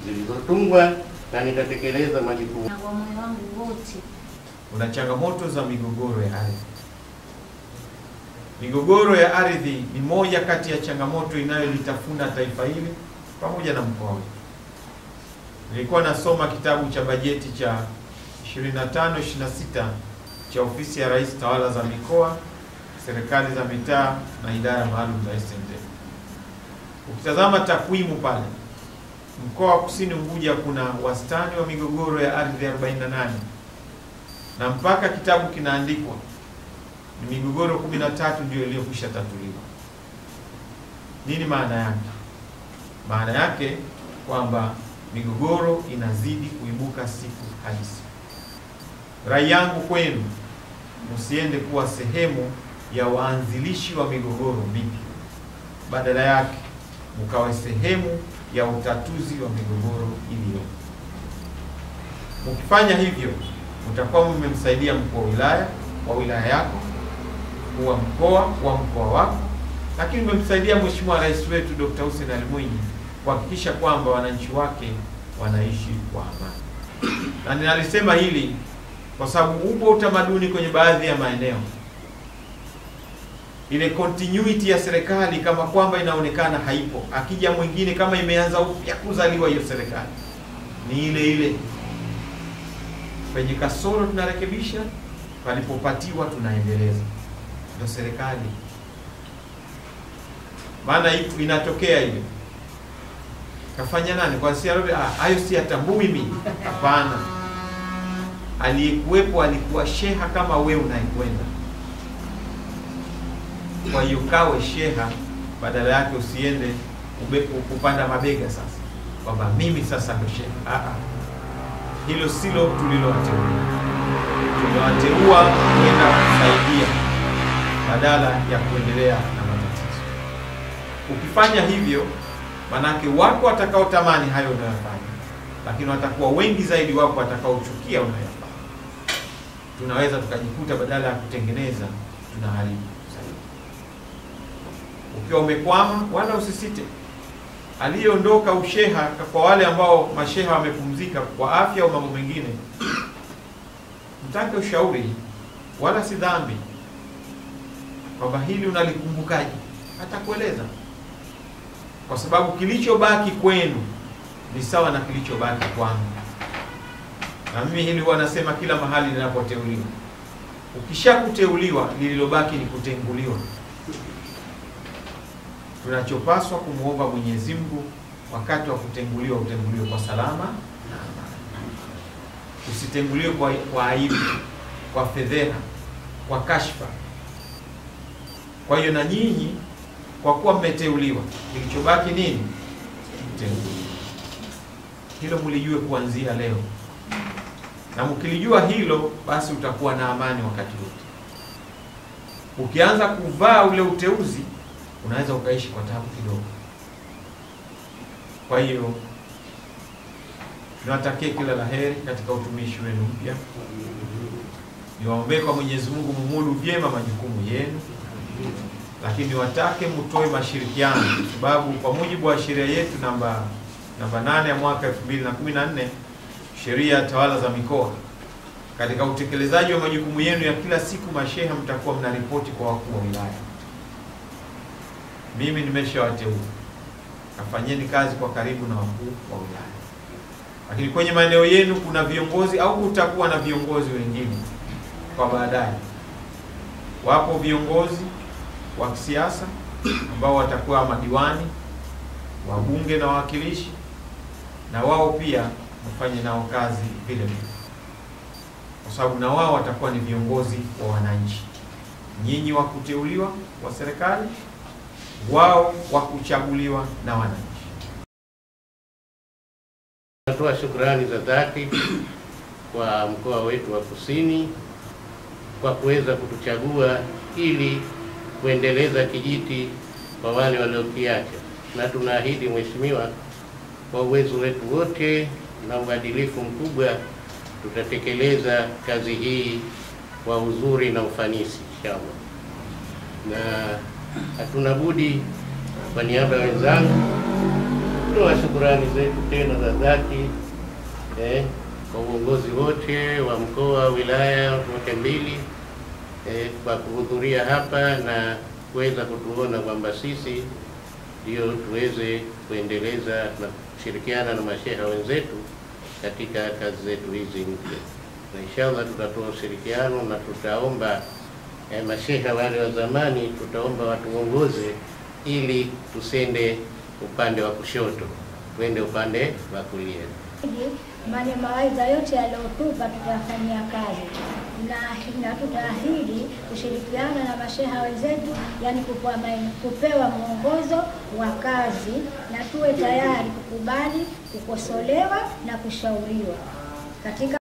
zilizotungwa na nitatekeleza majukumu kwa moyo wangu wote. Kuna changamoto za migogoro ya ardhi. Migogoro ya ardhi ni moja kati ya changamoto inayolitafuna taifa hili pamoja na mkoa wetu. Nilikuwa nasoma kitabu cha bajeti cha 25-26 cha Ofisi ya Rais, Tawala za Mikoa, Serikali za Mitaa na Idara Maalum za SMZ. Ukitazama takwimu pale, mkoa wa Kusini Unguja kuna wastani wa migogoro ya ardhi 48, na mpaka kitabu kinaandikwa ni migogoro 13 ndio iliyokwisha tatuliwa. Nini maana yake? Maana yake kwamba migogoro inazidi kuibuka siku hadi siku. Rai yangu kwenu, msiende kuwa sehemu ya waanzilishi wa migogoro mipya. Badala yake mkawe sehemu ya utatuzi wa migogoro iliyo. Mkifanya hivyo, mtakuwa mmemsaidia mkuu wa wilaya yako, wa mkoa wako, lakini mmemsaidia Mheshimiwa Rais wetu Dr. Hussein Ali Mwinyi kuhakikisha kwamba wananchi wake wanaishi kwa amani. Na ninalisema hili kwa sababu upo utamaduni kwenye baadhi ya maeneo, ile continuity ya serikali kama kwamba inaonekana haipo. Akija mwingine kama imeanza upya kuzaliwa hiyo serikali, ni ile ile. Penye kasoro tunarekebisha, palipopatiwa tunaendeleza. Ndio serikali. Maana hiyo inatokea ile. Kafanya nani? Kwa sababu hayo si atambui mimi. Hapana. Aliyekuwepo alikuwa sheha kama wewe unayekwenda. Kwa hiyo kawe sheha, badala yake usiende kupanda mabega sasa kwamba mimi sasa ndo sheha. Hilo silo tulilowateua. Tuliwateua kwenda kusaidia badala ya kuendelea na matatizo. Ukifanya hivyo, manake wako watakaotamani hayo unayofanya, lakini watakuwa wengi zaidi wako watakaochukia unayofanya. Tunaweza tukajikuta badala ya kutengeneza tunaharibu zaidi. Ukiwa umekwama, wala usisite. Aliyeondoka usheha, kwa wale ambao masheha wamepumzika kwa afya au mambo mengine, mtake ushauri, wala si dhambi, kwamba hili unalikumbukaje. Atakueleza, kwa sababu kilichobaki kwenu ni sawa na kilichobaki kwangu. Na mimi hili huwa nasema kila mahali ninapoteuliwa, ukishakuteuliwa lililobaki ni kutenguliwa. Tunachopaswa kumuomba Mwenyezi Mungu wakati wa kutenguliwa, utenguliwe kwa salama, usitenguliwe kwa aibu, kwa fedheha, kwa kashfa. Kwa hiyo na nyinyi, kwa kuwa mmeteuliwa, kilichobaki nini? Kutenguliwa. Hilo mlijue kuanzia leo, na mkilijua hilo, basi utakuwa na amani wakati wote. Ukianza kuvaa ule uteuzi, unaweza ukaishi kwa taabu kidogo. Kwa hiyo tunatakia kila laheri katika utumishi wenu mpya. Niwaombe kwa Mwenyezi Mungu mumudu vyema majukumu yenu, lakini watake mtoe mashirikiano, sababu kwa mujibu wa sheria yetu namba 8 ya mwaka 2014, sheria ya tawala za mikoa, katika utekelezaji wa majukumu yenu ya kila siku, masheha mtakuwa mnaripoti kwa wakuu wa wilaya. Mimi nimeshawateua, kafanyeni kazi kwa karibu na wakuu wa wilaya. Lakini kwenye maeneo yenu kuna viongozi au utakuwa na viongozi wengine kwa baadaye. Wapo viongozi wa kisiasa ambao watakuwa madiwani, wabunge na wawakilishi, na wao pia mfanye nao kazi vile vile, kwa sababu na wao watakuwa ni viongozi wa wananchi. Nyinyi wa kuteuliwa wa serikali, wao wa kuchaguliwa na wananchi. Natoa shukrani za dhati kwa mkoa wetu wa Kusini kwa kuweza kutuchagua ili kuendeleza kijiti kwa wale waliokiacha, na tunaahidi Mheshimiwa, kwa uwezo wetu wote na uadilifu mkubwa tutatekeleza kazi hii kwa uzuri na ufanisi inshallah. Na hatuna budi kwa niaba ya wenzangu kutoa shukrani zetu tena za dhati kwa uongozi wote wa mkoa, wilaya wote mbili kwa kuhudhuria hapa na kuweza kutuona kwamba sisi ndio tuweze kuendeleza na kushirikiana na masheha wenzetu katika kazi zetu hizi mpya, na inshallah tutatoa ushirikiano na tutaomba masheha wale wa zamani, tutaomba watuongoze ili tusende upande wa kushoto, twende upande wa kulia. Maana mawaidha yote yaliyotupa tutafanyia kazi na tutaahidi kushirikiana na masheha wenzetu, yani kupewa mwongozo wa kazi, na tuwe tayari kukubali kukosolewa na kushauriwa katika